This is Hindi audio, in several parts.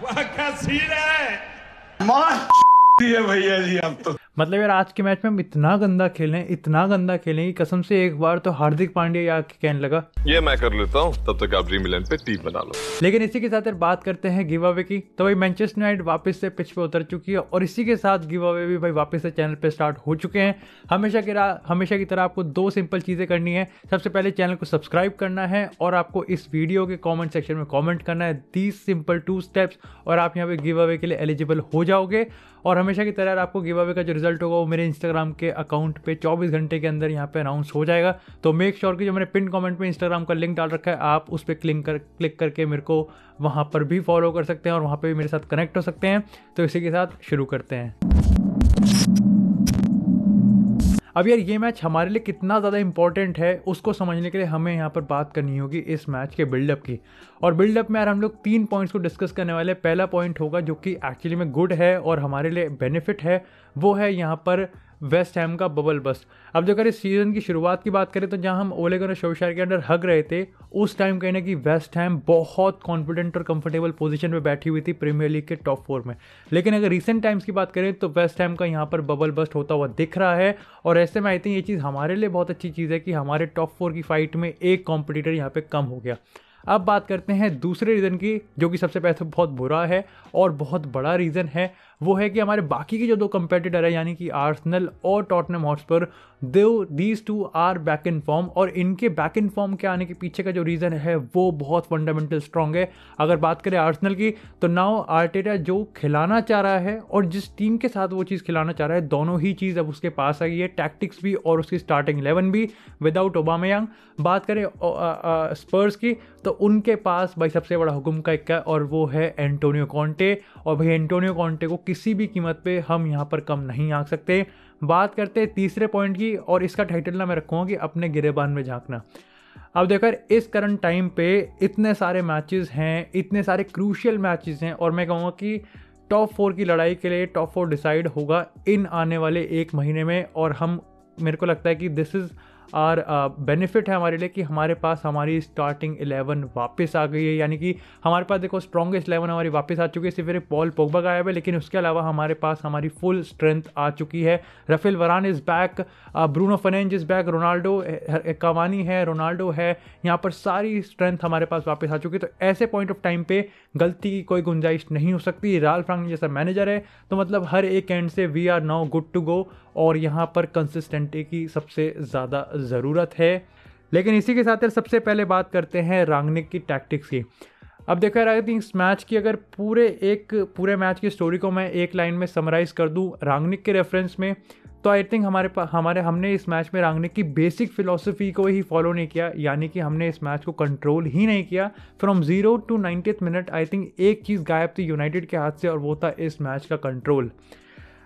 वाह क्या सीन है। मान है भैया जी हम तो। मतलब यार आज के मैच में हम इतना गंदा खेलें कि कसम से एक बार तो हार्दिक पांड्या आके कहने लगा ये मैं कर लेता हूँ, तब तक आप ड्रीम 11 पे टीम बना लो। लेकिन इसी के साथ यार बात करते हैं गिव अवे की। तो भाई मैनचेस्टर यूनाइटेड वापस से पिच पे उतर चुकी है और इसी के साथ गिव अवे भी भाई वापस से चैनल पे स्टार्ट हो चुके हैं। हमेशा की तरह आपको दो सिंपल चीज़ें करनी है। सबसे पहले चैनल को सब्सक्राइब करना है और आपको इस वीडियो के कॉमेंट सेक्शन में कॉमेंट करना है दीज सिंपल 2 स्टेप्स और आप यहाँ पे गिव अवे के लिए एलिजिबल हो जाओगे। और हमेशा की तरह आपको गिव अवे का जो रिजल्ट होगा वो मेरे इंस्टाग्राम के अकाउंट पे 24 घंटे के अंदर यहाँ पे अनाउंस हो जाएगा। तो मेक श्योर कि जो मैंने पिन कमेंट में इंस्टाग्राम का लिंक डाल रखा है आप उस पर क्लिक करके मेरे को वहाँ पर भी फॉलो कर सकते हैं और वहाँ पे भी मेरे साथ कनेक्ट हो सकते हैं। तो इसी के साथ शुरू करते हैं। अब यार ये मैच हमारे लिए कितना ज़्यादा इंपॉर्टेंट है उसको समझने के लिए हमें यहाँ पर बात करनी होगी इस मैच के बिल्डअप की। और बिल्डअप में यार हम लोग 3 पॉइंट्स को डिस्कस करने वाले। पहला पॉइंट होगा जो कि एक्चुअली में गुड है और हमारे लिए बेनिफिट है, वो है यहाँ पर वेस्ट हैम का बबल बस्ट। अब जो अगर इस सीज़न की शुरुआत की बात करें तो जहां हम ओले गुनर सोल्शायर के अंडर हग रहे थे उस टाइम कहना कि वेस्ट हैम बहुत कॉन्फिडेंट और कंफर्टेबल पोजीशन पे बैठी हुई थी प्रीमियर लीग के टॉप 4 में। लेकिन अगर रीसेंट टाइम्स की बात करें तो वेस्ट हैम का यहाँ पर बबल बस्ट होता हुआ दिख रहा है। और ऐसे में आई थिंक ये चीज़ हमारे लिए बहुत अच्छी चीज़ है कि हमारे टॉप 4 की फाइट में एक कॉम्पिटिटर यहाँ पे कम हो गया। अब बात करते हैं दूसरे रीज़न की, जो कि सबसे पहले तो बहुत बुरा है और बहुत बड़ा रीज़न है। वो है कि हमारे बाकी के जो 2 कंपेटिटर है यानी कि आर्सेनल और Tottenham Hotspur, these 2 are back in form. और इनके बैक इन फॉर्म के आने के पीछे का जो रीज़न है वो बहुत फंडामेंटल स्ट्रॉन्ग है। अगर बात करें आर्सेनल की तो नाउ आर्टेटा जो खिलाना चाह रहा है और जिस टीम के साथ वो चीज़ खिलाना चाह रहा है दोनों ही चीज़ अब उसके पास आ गई है, टैक्टिक्स भी और उसकी स्टार्टिंग 11 भी विदाउट ओबामेयांग। बात करें स्पर्स की तो उनके पास भाई सबसे बड़ा हुक्म का इक्का और वो है एंटोनियो कॉन्टे। और भाई एंटोनियो कॉन्टे को किसी भी कीमत पे हम यहाँ पर कम नहीं आंक सकते। बात करते हैं तीसरे पॉइंट की और इसका टाइटल ना मैं रखूँगा कि अपने गिरेबान में झांकना। अब देखो इस करंट टाइम पे इतने सारे मैचेस हैं, इतने सारे क्रूशियल मैचेस हैं और मैं कहूँगा कि टॉप 4 की लड़ाई के लिए टॉप 4 डिसाइड होगा इन आने वाले 1 महीने में। और मेरे को लगता है कि दिस इज़ और बेनिफिट है हमारे लिए कि हमारे पास हमारी स्टार्टिंग 11 वापस आ गई है। यानी कि हमारे पास देखो स्ट्रॉन्गेस्ट 11 हमारी वापस आ चुकी है। सिर्फ एक पॉल पोग्बा गायब है लेकिन उसके अलावा हमारे पास हमारी फुल स्ट्रेंथ आ चुकी है। Raphael Varane is back, Bruno Fernandes is back, Ronaldo Cavani है, रोनाल्डो है, यहाँ पर सारी स्ट्रेंथ हमारे पास वापस आ चुकी है। तो ऐसे पॉइंट ऑफ टाइम पे गलती की कोई गुंजाइश नहीं हो सकती। राल्फ रैंगनिक जैसा मैनेजर है तो मतलब हर एक एंड से we are now good to go और यहाँ पर कंसिस्टेंटी की सबसे ज़्यादा ज़रूरत है। लेकिन इसी के साथ यार सबसे पहले बात करते हैं रांगनिक की टैक्टिक्स की। अब देखा यार आई थिंक इस मैच की अगर पूरे मैच की स्टोरी को मैं एक लाइन में समराइज कर दूं रांगनिक के रेफरेंस में तो आई थिंक हमने इस मैच में रांगनिक की बेसिक फिलॉसफी को ही फॉलो नहीं किया। यानी कि हमने इस मैच को कंट्रोल ही नहीं किया। From 0 to 90th minute I think एक चीज़ गायब थी यूनाइटेड के हाथ से और वो था इस मैच का कंट्रोल।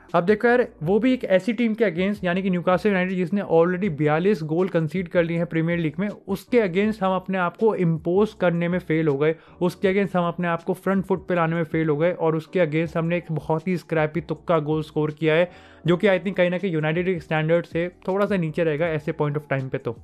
अब देखो यार वो भी एक ऐसी टीम के अगेंस्ट यानी कि न्यूकासल यूनाइटेड जिसने ऑलरेडी 42 गोल कंसीड कर लिए हैं प्रीमियर लीग में, उसके अगेंस्ट हम अपने आप को इम्पोज करने में फेल हो गए। उसके अगेंस्ट हम अपने आप को फ्रंट फुट पे लाने में फेल हो गए और उसके अगेंस्ट हमने एक बहुत ही स्क्रैपी तुक्का गोल स्कोर किया है जो कि आई थिंक कहीं ना कहीं यूनाइटेड के स्टैंडर्ड से थोड़ा सा नीचे रहेगा ऐसे पॉइंट ऑफ टाइम पे तो।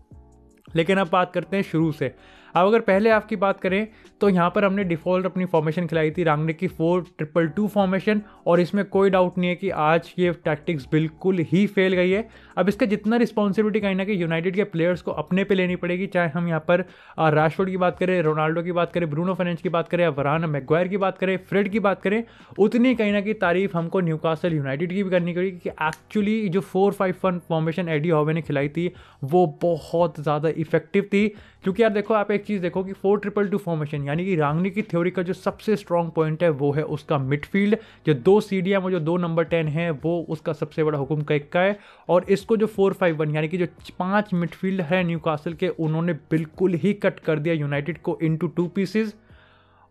लेकिन अब बात करते हैं शुरू से। अब अगर पहले आपकी बात करें तो यहाँ पर हमने डिफ़ॉल्ट अपनी फॉर्मेशन खिलाई थी रांगनिक की 4-2-2 फॉर्मेशन और इसमें कोई डाउट नहीं है कि आज ये टैक्टिक्स बिल्कुल ही फेल गई है। अब इसका जितना रिस्पॉन्सिबिलिटी कहीं ना कहीं यूनाइटेड के प्लेयर्स को अपने पे लेनी पड़ेगी, चाहे हम यहाँ पर राशफोर्ड की बात करें, रोनाल्डो की बात करें, ब्रूनो फर्नांडिस की बात करें या वरान मैग्वायर की बात करें, फ्रेड की बात करें, उतनी कहीं ना कहीं तारीफ हमको न्यूकासल यूनाइटेड की भी करनी पड़ेगी कि एक्चुअली जो 4-5-1 फॉर्मेशन एडी हॉवे ने खिलाई थी वो बहुत ज़्यादा इफेक्टिव थी। क्योंकि यार देखो आप एक चीज़ देखो कि 4-2-2 फॉर्मेशन यानी कि रांगनिक की थ्योरी का जो सबसे स्ट्रॉन्ग पॉइंट है वो है उसका मिडफील्ड। जो 2 CDM और जो 2 नंबर 10 है वो उसका सबसे बड़ा हुक्म का इक्का है। और इसको जो 4-5-1 यानी कि जो 5 मिडफील्ड है न्यूकासल के उन्होंने बिल्कुल ही कट कर दिया यूनाइटेड को इनटू 2 पीसेज।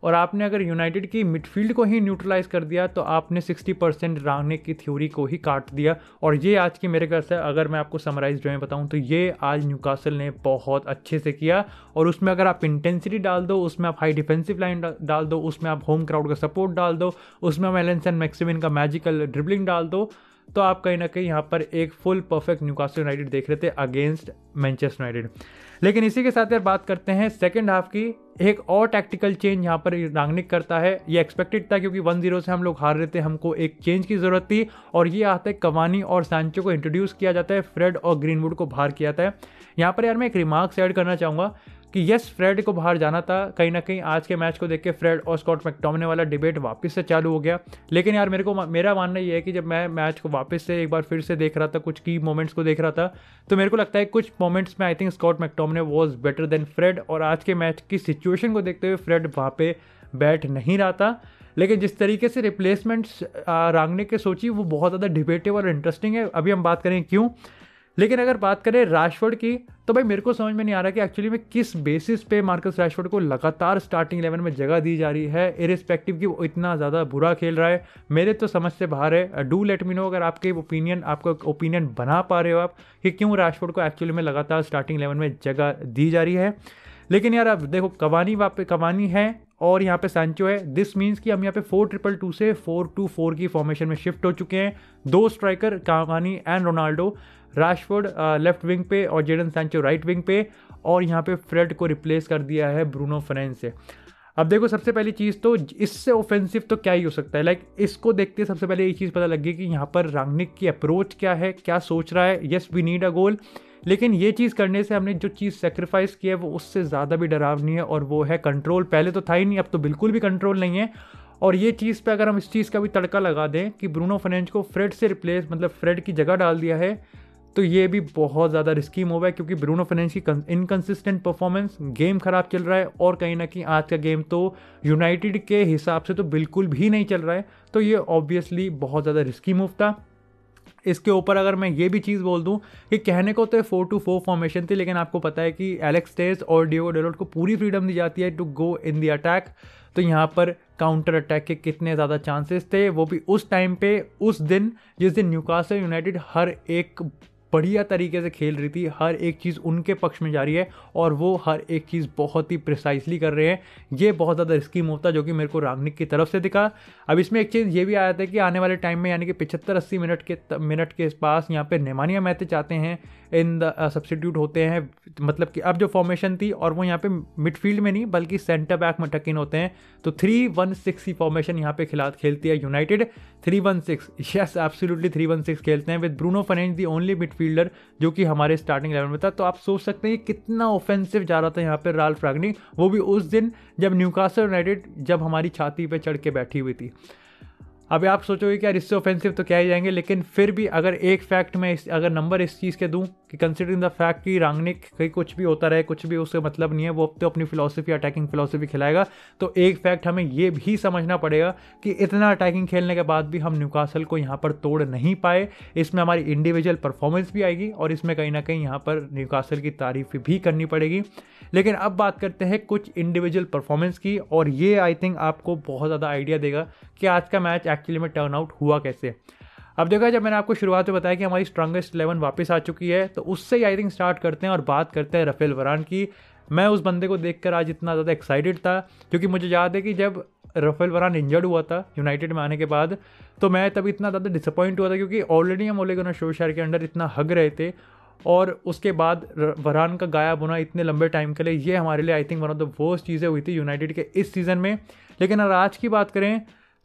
और आपने अगर यूनाइटेड की मिडफील्ड को ही न्यूट्रलाइज कर दिया तो आपने 60% रांगनिक की थ्योरी को ही काट दिया। और ये आज की मेरे घर से अगर मैं आपको समराइज जो है बताऊं तो ये आज न्यूकासल ने बहुत अच्छे से किया। और उसमें अगर आप इंटेंसिटी डाल दो, उसमें आप हाई डिफेंसिव लाइन डाल दो, उसमें आप होम क्राउड का सपोर्ट डाल दो, उसमें आप एलेंसन मैक्सिमिन का मैजिकल ड्रिबलिंग डाल दो तो आप कहीं ना कहीं यहाँ पर एक फुल परफेक्ट न्यूकासल यूनाइटेड देख रहे थे अगेंस्ट मैनचेस्टर यूनाइटेड। लेकिन इसी के साथ यार बात करते हैं सेकंड हाफ की। एक और टैक्टिकल चेंज यहाँ पर रांगनिक करता है, ये एक्सपेक्टेड था क्योंकि 1-0 से हम लोग हार रहे थे, हमको एक चेंज की जरूरत थी। और ये आता है कवानी और सांचो को इंट्रोड्यूस किया जाता है, फ्रेड और ग्रीनवुड को बाहर किया जाता है। यहाँ पर यार मैं एक रिमार्क्स ऐड करना चाहूँगा कि यस फ्रेड को बाहर जाना था, कहीं ना कहीं आज के मैच को देख के फ्रेड और स्कॉट मैकटोमिने वाला डिबेट वापस से चालू हो गया। लेकिन यार मेरा मानना ये है कि जब मैं मैच को वापस से एक बार फिर से देख रहा था, कुछ की मोमेंट्स को देख रहा था, तो मेरे को लगता है कुछ मोमेंट्स में I think Scott McTominay was better than Fred. और आज के मैच की सिचुएशन को देखते हुए फ्रेड वहाँ पे बैठ नहीं रहा था। लेकिन जिस तरीके से रिप्लेसमेंट्स रांगनिक के सोची वो बहुत ज़्यादा डिबेटेबल और इंटरेस्टिंग है, अभी हम बात करें क्यों। लेकिन अगर बात करें राशफोर्ड की, तो भाई मेरे को समझ में नहीं आ रहा कि एक्चुअली में किस बेसिस पे मार्कस राशफोर्ड को लगातार स्टार्टिंग 11 में जगह दी जा रही है, इरिस्पेक्टिव कि वो इतना ज़्यादा बुरा खेल रहा है। मेरे तो समझ से बाहर है। डू लेट मी नो अगर आपका ओपिनियन बना पा रहे हो आप कि क्यों राशफोर्ड को एक्चुअली में लगातार स्टार्टिंग 11 में जगह दी जा रही है। लेकिन यार अब देखो कवानी है और यहाँ पे सांचो है। दिस मीन्स कि हम यहाँ पे 4-2-2 से 4-2-4 की फॉर्मेशन में शिफ्ट हो चुके हैं। 2 striker Cavani and Ronaldo, Rashford left wing पे और जेडन सांचो राइट विंग पे, और यहाँ पे फ्रेड को रिप्लेस कर दिया है ब्रूनो फर्नांडिस से। अब देखो सबसे पहली चीज़ तो इससे ऑफेंसिव तो क्या ही हो सकता है। लाइक इसको देखते सबसे पहले ये चीज़ पता लगी कि यहाँ पर रांगनिक की अप्रोच क्या है, क्या सोच रहा है। येस वी नीड अ गोल, लेकिन ये चीज़ करने से हमने जो चीज़ सेक्रीफाइस की है वो उससे ज़्यादा भी डरावनी है, और वो है कंट्रोल। पहले तो था ही नहीं, अब तो बिल्कुल भी कंट्रोल नहीं है। और ये चीज़ पे अगर हम इस चीज़ का भी तड़का लगा दें कि ब्रूनो फर्नांडिस को फ्रेड से रिप्लेस मतलब फ्रेड की जगह डाल दिया है, तो ये भी बहुत ज़्यादा रिस्की मूव है, क्योंकि ब्रूनो फर्नांडिस की इनकंसिस्टेंट परफॉर्मेंस, गेम खराब चल रहा है, और कहीं ना कहीं आज का गेम तो यूनाइटेड के हिसाब से तो बिल्कुल भी नहीं चल रहा है। तो ये ऑब्वियसली बहुत ज़्यादा रिस्की मूव था। इसके ऊपर अगर मैं ये भी चीज़ बोल दूं कि कहने को तो 4-2-4 फॉर्मेशन थी, लेकिन आपको पता है कि एलेक्स टेस और डियोगो डैलोट को पूरी फ्रीडम दी जाती है to go in the attack. तो यहाँ पर काउंटर अटैक के कितने ज़्यादा चांसेस थे, वो भी उस टाइम पे, उस दिन जिस दिन न्यूकासल यूनाइटेड हर एक बढ़िया तरीके से खेल रही थी, हर एक चीज़ उनके पक्ष में जा रही है और वो हर एक चीज़ बहुत ही प्रिसाइसली कर रहे हैं। ये बहुत ज़्यादा रिस्की मूव था जो कि मेरे को रांगनिक की तरफ से दिखा। अब इसमें एक चीज़ ये भी आया था कि आने वाले टाइम में यानी कि 75-80 मिनट के पास यहाँ पे नेमानिया मैथेज आते हैं, इन द सब्स्टिट्यूट होते हैं। मतलब कि अब जो फॉर्मेशन थी और वो यहाँ पे मिडफील्ड में नहीं बल्कि सेंटर बैक में टक इन होते हैं, तो 3-1-6 की फॉर्मेशन यहाँ पे खेलती है यूनाइटेड। 3-1-6, यस एब्सोल्युटली 3-1-6 खेलते हैं with Bruno Fernandes the only midfielder जो कि हमारे स्टार्टिंग 11 में था। तो आप सोच सकते हैं कितना ऑफेंसिव जा रहा था यहाँ पे राल्फ रांगनिक, वो भी उस दिन जब न्यूकासल यूनाइटेड जब हमारी छाती पे चढ़ के बैठी हुई थी। अभी आप सोचोगे कि यार इससे ऑफेंसिव तो क्या ही जाएंगे, लेकिन फिर भी अगर एक फैक्ट में अगर नंबर इस चीज़ के दूं कि कंसिडरिंग द फैक्ट कि रांगनिक कहीं कुछ भी होता रहे, कुछ भी उससे मतलब नहीं है, वो अब तो अपनी फिलॉसफी अटैकिंग फिलॉसफी खिलाएगा। तो एक फैक्ट हमें ये भी समझना पड़ेगा कि इतना अटैकिंग खेलने के बाद भी हम न्यूकासल को यहाँ पर तोड़ नहीं पाए। इसमें हमारी इंडिविजुअल परफॉर्मेंस भी आएगी और इसमें कहीं ना कहीं यहाँ पर न्यूकासल की तारीफ भी करनी पड़ेगी। लेकिन अब बात करते हैं कुछ इंडिविजुअल परफॉर्मेंस की, और ये आई थिंक आपको बहुत ज़्यादा आइडिया देगा कि आज का मैच एक्चुअली में टर्न आउट हुआ कैसे। अब देखो जब मैंने आपको शुरुआत में बताया कि हमारी स्ट्रॉन्गेस्ट 11 वापस आ चुकी है, तो उससे ही आई थिंक स्टार्ट करते हैं और बात करते हैं राफेल वरान की। मैं उस बंदे को देखकर आज इतना ज़्यादा एक्साइटेड था क्योंकि मुझे याद है कि जब राफेल वरान इंजर्ड हुआ था यूनाइटेड में आने के बाद, तो मैं तब इतना ज़्यादा डिसअपॉइंट हुआ था क्योंकि ऑलरेडी हम ओले गुनार सोल्शायर के अंडर इतना हग रहे थे, और उसके बाद वरान का गायब होना इतने लंबे टाइम के लिए, ये हमारे लिए I think one of the worst चीज़ें हुई थी यूनाइटेड के इस सीज़न में। लेकिन अगर आज की बात करें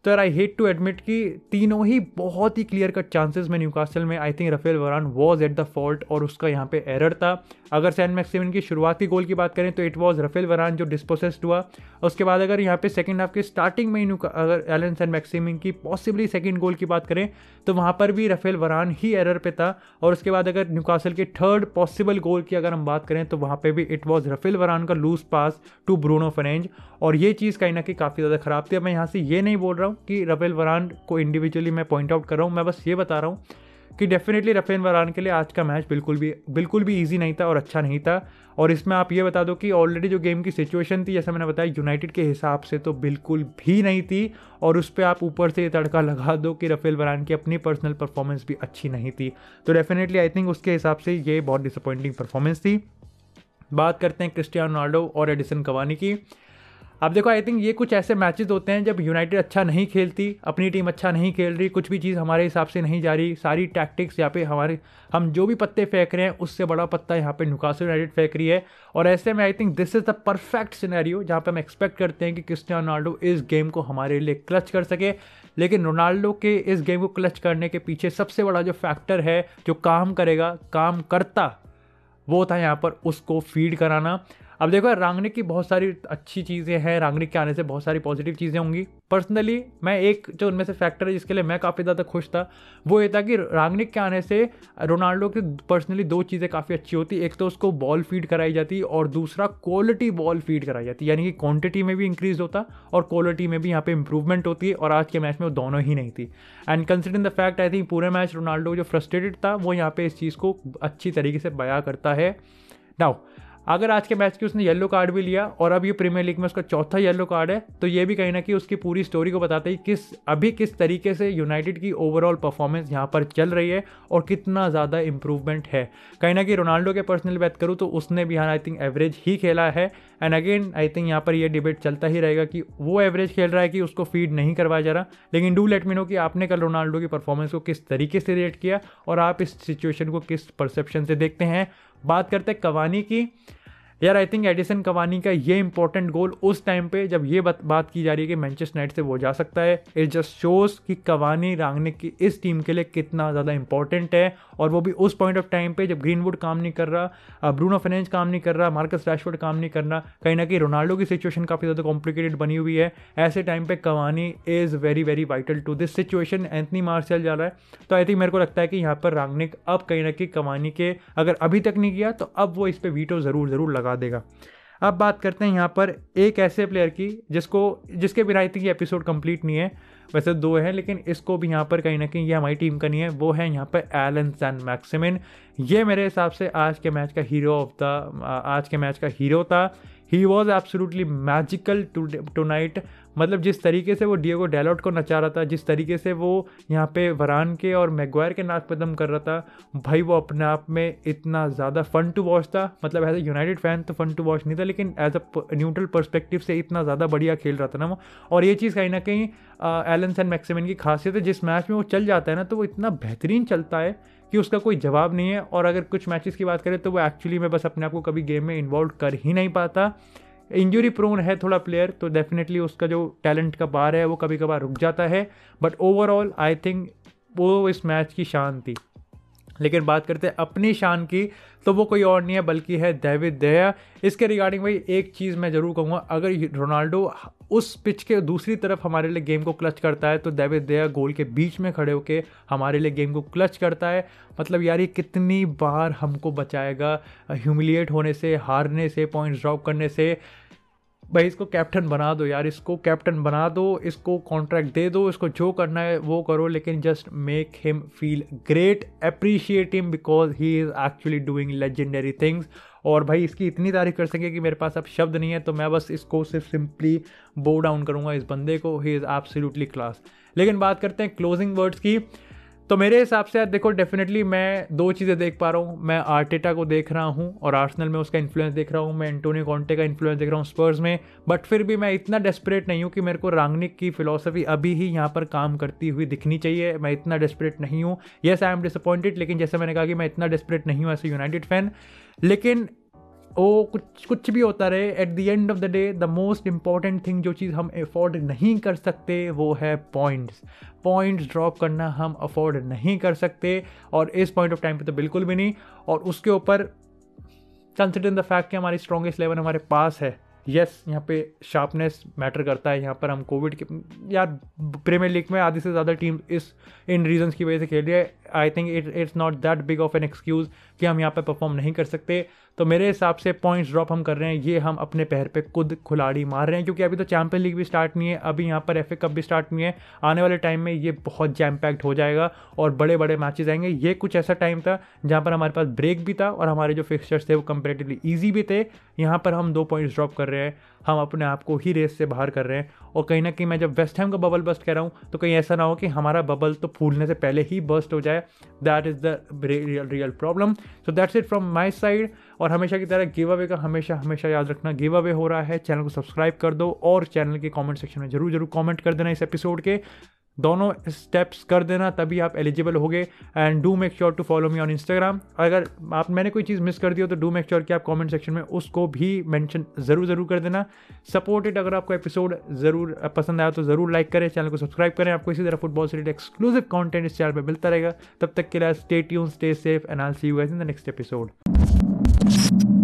तो यार आई हेट टू एडमिट कि तीनों ही बहुत ही क्लियर कट चांसेस में न्यूकासल में आई थिंक राफेल वरान वॉज एट द फॉल्ट और उसका यहाँ पे एरर था। अगर सैन मैक्सिमन की शुरुआती गोल की बात करें तो इट वॉज राफेल वरान जो डिस्पोसेस्ड हुआ। उसके बाद अगर यहाँ पे सेकंड हाफ के स्टार्टिंग में ही अगर एलन सैन मैक्सिमन की पॉसिबली सेकंड गोल की बात करें तो वहाँ पर भी राफेल वरान ही एरर पे था। और उसके बाद अगर न्यूकासल के थर्ड पॉसिबल गोल की अगर हम बात करें तो वहाँ पे भी इट वॉज राफेल वरान का loose pass to Bruno Fernandes, और ये चीज़ कहीं ना कहीं काफ़ी ज़्यादा ख़राब थी। अब मैं यहाँ से ये नहीं बोल रहा हूँ कि राफेल वरान को इंडिविजुअली मैं पॉइंट आउट कर रहा हूँ, मैं बस ये बता रहा हूँ कि डेफिनेटली राफेल वरान के लिए आज का मैच बिल्कुल भी ईजी नहीं था और अच्छा नहीं था। और इसमें आप ये बता दो कि ऑलरेडी जो गेम की सिचुएशन थी जैसा मैंने बताया यूनाइटेड के हिसाब से तो बिल्कुल भी नहीं थी, और उस पर आप ऊपर से ये तड़का लगा दो कि राफेल वरान की अपनी पर्सनल परफॉर्मेंस भी अच्छी नहीं थी। तो डेफिनेटली आई थिंक उसके हिसाब से ये बहुत डिसअपॉइंटिंग परफॉर्मेंस थी। बात करते हैं क्रिस्टियानो रोनाल्डो और एडिसन कवानी की। अब देखो आई थिंक ये कुछ ऐसे मैचेस होते हैं जब यूनाइटेड अच्छा नहीं खेलती, अपनी टीम अच्छा नहीं खेल रही, कुछ भी चीज़ हमारे हिसाब से नहीं जा रही, सारी टैक्टिक्स यहाँ पे हम जो भी पत्ते फेंक रहे हैं उससे बड़ा पत्ता यहाँ पे न्यूकासल यूनाइटेड फेंक रही है। और ऐसे में I think this is the perfect scenario जहाँ पे हम एक्सपेक्ट करते हैं कि क्रिस्टियानो रोनाल्डो इस गेम को हमारे लिए क्लच कर सके। लेकिन रोनाल्डो के इस गेम को क्लच करने के पीछे सबसे बड़ा जो फैक्टर है, जो काम करेगा, काम करता, वो था यहाँ पर उसको फीड कराना। अब देखो रांगनिक की बहुत सारी अच्छी चीज़ें हैं, रांगनिक के आने से बहुत सारी पॉजिटिव चीज़ें होंगी। पर्सनली मैं एक जो उनमें से फैक्टर है जिसके लिए मैं काफ़ी ज़्यादा खुश था, वो ये था कि रांगनिक के आने से रोनाल्डो की पर्सनली दो चीज़ें काफ़ी अच्छी होती। एक तो उसको बॉल फीड कराई जाती और दूसरा क्वालिटी बॉल फीड कराई जाती, यानी कि क्वांटिटी में भी इंक्रीज होता और क्वालिटी में भी यहाँ पे इंप्रूवमेंट होती है। और आज के मैच में वो दोनों ही नहीं थी। And considering the fact I think पूरे मैच रोनाल्डो जो फ्रस्ट्रेटेड था वो यहाँ पे इस चीज़ को अच्छी तरीके से बयां करता है। नाउ अगर आज के मैच की उसने येलो कार्ड भी लिया और अब ये प्रीमियर लीग में उसका चौथा येलो कार्ड है, तो ये भी कहीं ना कहीं उसकी पूरी स्टोरी को बताता है किस तरीके से यूनाइटेड की ओवरऑल परफॉर्मेंस यहाँ पर चल रही है और कितना ज़्यादा इंप्रूवमेंट है। कहीं ना कहीं रोनाल्डो के पर्सनल बात करूँ तो उसने भी यहाँ आई थिंक एवरेज ही खेला है। एंड अगेन आई थिंक यहाँ पर ये डिबेट चलता ही रहेगा कि वो एवरेज खेल रहा है कि उसको फीड नहीं करवाया जा रहा। लेकिन डू लेट मी नो कि आपने कल रोनाल्डो की परफॉर्मेंस को किस तरीके से रेट किया और आप इस सिचुएशन को किस परसेप्शन से देखते हैं। बात करते हैं कवानी की। यार आई थिंक एडिसन कवानी का ये इंपॉर्टेंट गोल उस टाइम पे जब ये बात की जा रही है कि मैनचेस्टर यूनाइटेड से वो जा सकता है, इट जस्ट शोज कि कवानी रांगनिक की इस टीम के लिए कितना ज़्यादा इंपॉर्टेंट है। और वो भी उस पॉइंट ऑफ टाइम पे जब ग्रीनवुड काम नहीं कर रहा, ब्रूनो फर्नांडिस काम नहीं कर रहा, मार्कस रैशफोर्ड काम नहीं कर रहा, कहीं ना कहीं रोनाल्डो की सिचुएशन काफ़ी ज़्यादा कॉम्प्लिकेटेड बनी हुई है। ऐसे टाइम पे Cavani is very very vital to this situation. Anthony Martial जा रहा है, तो आई थिंक मेरे को लगता है कि यहाँ पर रांगनिक अब कहीं ना कहीं कवानी के अगर अभी तक नहीं किया तो अब वो इस पर वीटो ज़रूर लगा देगा। अब बात करते हैं यहाँ पर एक ऐसे प्लेयर की जिसके बिना आई थिंक ये एपिसोड कंप्लीट नहीं है। वैसे दो हैं लेकिन इसको भी यहाँ पर कहीं ना कहीं ये हमारी टीम का नहीं है, वो है यहाँ पर एलन सैन-मैक्सिमिन। ये मेरे हिसाब से आज के मैच का हीरो था। He was absolutely magical tonight. मतलब जिस तरीके से वो डिएगो डैलोट को नचा रहा था, जिस तरीके से वो यहाँ पे वरान के और मैगवायर के नाक पे दम कर रहा था, भाई वो अपने आप में इतना ज़्यादा फन टू वॉच था। मतलब एज ए यूनाइटेड फैन तो फन टू वॉच नहीं था, लेकिन एज अ न्यूट्रल पर्सपेक्टिव से इतना ज़्यादा बढ़िया खेल रहा था ना वो। और ये चीज़ कहीं ना कहीं एलन सैन-मैक्सिमिन की खासियत है। जिस मैच में वो चल जाता है ना तो वो इतना बेहतरीन चलता है कि उसका कोई जवाब नहीं है। और अगर कुछ मैचेस की बात करें तो वो एक्चुअली में बस अपने आप को कभी गेम में इन्वॉल्व कर ही नहीं पाता। इंजरी प्रोन है थोड़ा प्लेयर, तो डेफिनेटली उसका जो टैलेंट का बार है वो कभी कभार रुक जाता है। बट ओवरऑल आई थिंक वो इस मैच की शान थी। लेकिन बात करते हैं अपनी शान की, तो वो कोई और नहीं है बल्कि है डेविड de Gea। इसके रिगार्डिंग भाई एक चीज़ मैं ज़रूर कहूँगा, अगर रोनाल्डो उस पिच के दूसरी तरफ हमारे लिए गेम को क्लच करता है तो डेविड de Gea गोल के बीच में खड़े होकर हमारे लिए गेम को क्लच करता है। मतलब यार ये कितनी बार हमको बचाएगा ह्यूमिलिएट होने से, हारने से, पॉइंट्स ड्रॉप करने से। भाई इसको कैप्टन बना दो यार, इसको कैप्टन बना दो, इसको कॉन्ट्रैक्ट दे दो, इसको जो करना है वो करो, लेकिन just make him feel great, appreciate him because he is actually doing legendary things. और भाई इसकी इतनी तारीफ कर सके कि मेरे पास अब शब्द नहीं है, तो मैं बस इसको सिर्फ सिंपली बो डाउन करूँगा इस बंदे को। He is absolutely class. लेकिन बात करते हैं क्लोजिंग वर्ड्स की, तो मेरे हिसाब से यार देखो डेफिनेटली मैं दो चीज़ें देख पा रहा हूँ। मैं आर्टेटा को देख रहा हूँ और आर्सेनल में उसका इन्फ्लुएंस देख रहा हूँ, मैं एंटोनियो कॉन्टे का इन्फ्लुएंस देख रहा हूँ स्पर्स में। बट फिर भी मैं इतना डेस्परेट नहीं हूँ कि मेरे को रांगनिक की फिलॉसफी अभी ही यहाँ पर काम करती हुई दिखनी चाहिए। मैं इतना डेस्परेट नहीं हूँ। येस आई एम डिसअपॉइंटेड, लेकिन जैसे मैंने कहा कि मैं इतना डेस्परेट नहीं हूँ एज ए यूनाइटेड फैन। लेकिन वो कुछ भी होता रहे, at the end of the day the most important thing, जो चीज़ हम अफोर्ड नहीं कर सकते वो है पॉइंट्स ड्रॉप करना हम अफोर्ड नहीं कर सकते, और इस पॉइंट ऑफ टाइम पे तो बिल्कुल भी नहीं। और उसके ऊपर कंसिडरिंग द फैक्ट कि हमारी स्ट्रॉन्गेस्ट 11 हमारे पास है, यस यहाँ पे शार्पनेस मैटर करता है। यहाँ पर हम कोविड के यार प्रीमियर लीग में आधी से ज़्यादा टीम इन रीजंस की वजह से खेल रही है। I think it's not that big of an excuse कि हम यहाँ पे परफॉर्म नहीं कर सकते। तो मेरे हिसाब से पॉइंट्स ड्रॉप हम कर रहे हैं, ये हम अपने पैर पे खुद खुलाड़ी मार रहे हैं, क्योंकि अभी तो चैंपियन लीग भी स्टार्ट नहीं है, अभी यहाँ पर FA कप भी स्टार्ट नहीं है। आने वाले टाइम में ये बहुत जैम पैक्ड हो जाएगा और बड़े बड़े मैचेस आएंगे। ये कुछ ऐसा टाइम था जहाँ पर हमारे पास ब्रेक भी था और हमारे जो फिक्सचर्स थे वो कंपेरेटिवली ईजी भी थे। यहाँ पर हम 2 पॉइंट्स ड्रॉप कर रहे हैं, हम अपने आप को ही रेस से बाहर कर रहे हैं। और कहीं ना कहीं मैं जब वेस्ट हैम का बबल बस्ट कह रहा हूँ तो कहीं ऐसा ना हो कि हमारा बबल तो फूलने से पहले ही बस्ट हो जाए है, that is the real problem. So that's it from my side. और हमेशा की तरह गिव अवे का हमेशा याद रखना, गिव अवे हो रहा है, चैनल को सब्सक्राइब कर दो और चैनल के कमेंट सेक्शन में जरूर कमेंट कर देना इस एपिसोड के. दोनों स्टेप्स कर देना तभी आप एलिजिबल होगे. And do make sure to follow me on Instagram. अगर मैंने कोई चीज़ मिस कर दी हो तो डू मेक श्योर कि आप कमेंट सेक्शन में उसको भी मेंशन ज़रूर कर देना. Support it. अगर आपको एपिसोड ज़रूर पसंद आया तो ज़रूर लाइक करें, चैनल को सब्सक्राइब करें. आपको इसी तरह फुटबॉल से रिलेटेड एक्सक्लूसिव कंटेंट इस चैनल पर मिलता रहेगा. तब तक के लिए stay tuned, stay safe and I will see you guys in the next episode.